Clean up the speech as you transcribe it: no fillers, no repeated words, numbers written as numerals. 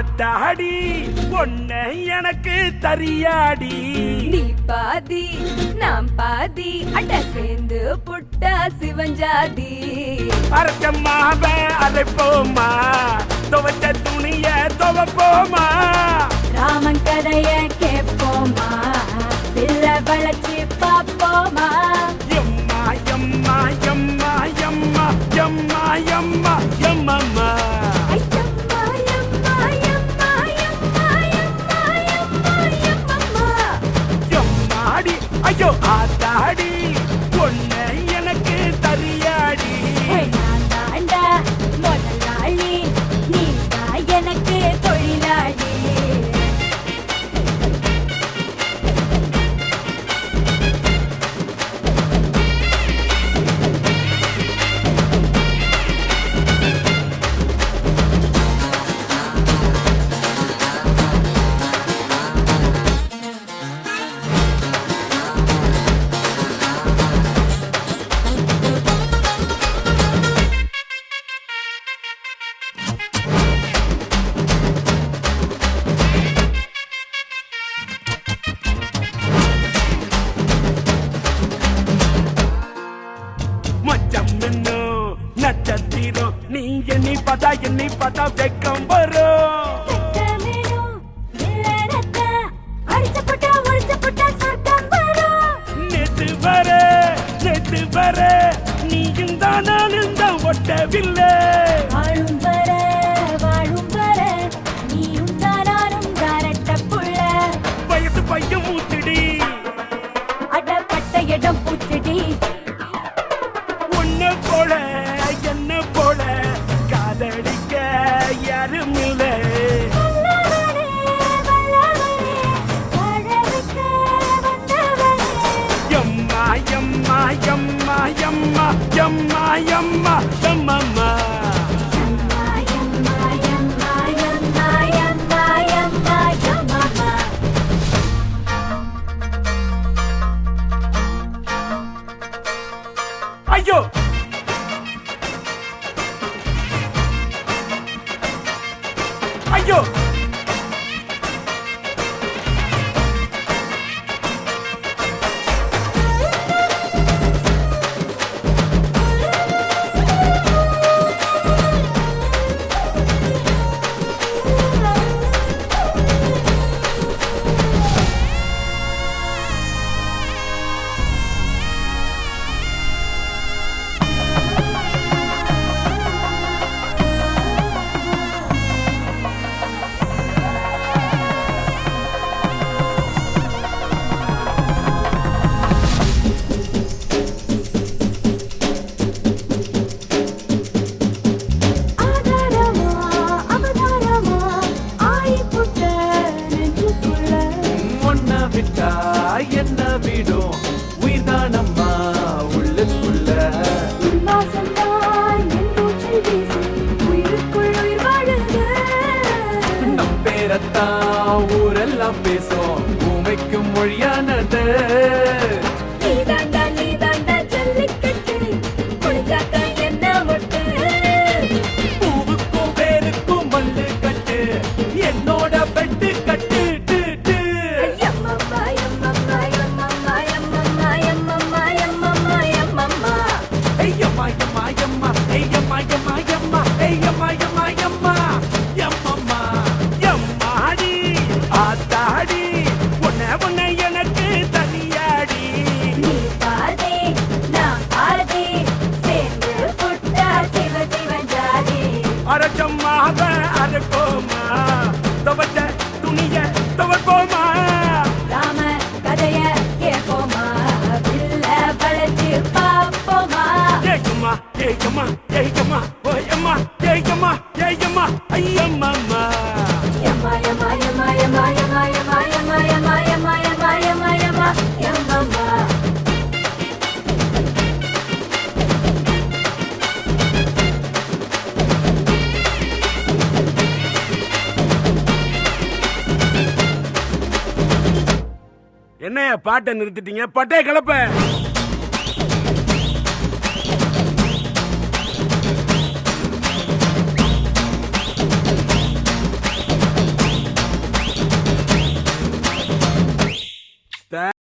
ஆத்தாடி பொண்ணு எனக்கு தரியாடி. நீ பாதி நாம் பாதி அட சேர்ந்து புட்டா சிவஞ்சாதி. அரைச்சம்மாவ அரைப்போமா, துவச்ச துணிய துவப்போமா, ராமன் கதைய கேட்போமா, பிள்ள வளர்ச்சி பாப்போமா. எம்மா எம்மா எம்மா எம்மா எம்மா எம்மா எம்மம்மா. எம்மாடி ஐயோ ஆத்தாடி பொண்ணு எனக்கு தரியாடி. நான் தாண்டா முதலாளி, நீ தான் எனக்கு தொழிலாளி. நட்சத்திரம் நீ எண்ணி பார்த்தா வெக்கம் வரும். நேத்து வர நீயும் தான் நானும் தான் ஒட்டவில்லை. வாழும் வர நீயும் தான் நானும் தாரட்ட புள்ள. வயசு பையன் மூத்துடி, அடப்பட்ட இடம் பூச்சடி. உன்னை போல என்ன போல காதலிக்க யாரும் இல்லை. எம்மா எம்மா எம்மா எம்மா எம்மா எம்மா எம்மம்மா. ஐயோ ஐயோ விட்டா என்ன விடும் உயிர்தானம்மா உள்ளுக்குள்ள. நம் பேரத்தான் ஊரெல்லாம் பேசும் பூமைக்கும் மொழியானது. பூவுக்கும் பேருக்கும் மல்லு கட்டு என்னோட பெட்டு கட்டு. ஆத்தாடி உன்னை எனக்கு தனியாடி. நீ பாதி நான் பாதி சேர்ந்து புட்டா சிவஞ்சாதி. அரைச்சம்மாவ அரைப்போமா, துவச்ச துணிய துவப்போமா, ராம கதைய கேட்போமா, பிள்ள வளர்ச்சி பாப்போமா. ஏயம்மா ஏயம்மா ஏயம்மா ஓயம்மா ஏயம்மா ஏயம்மா ஐயம்மா. என்னைய பாட்டை நிறுத்திட்டீங்க, பட்டே கிளப்ப.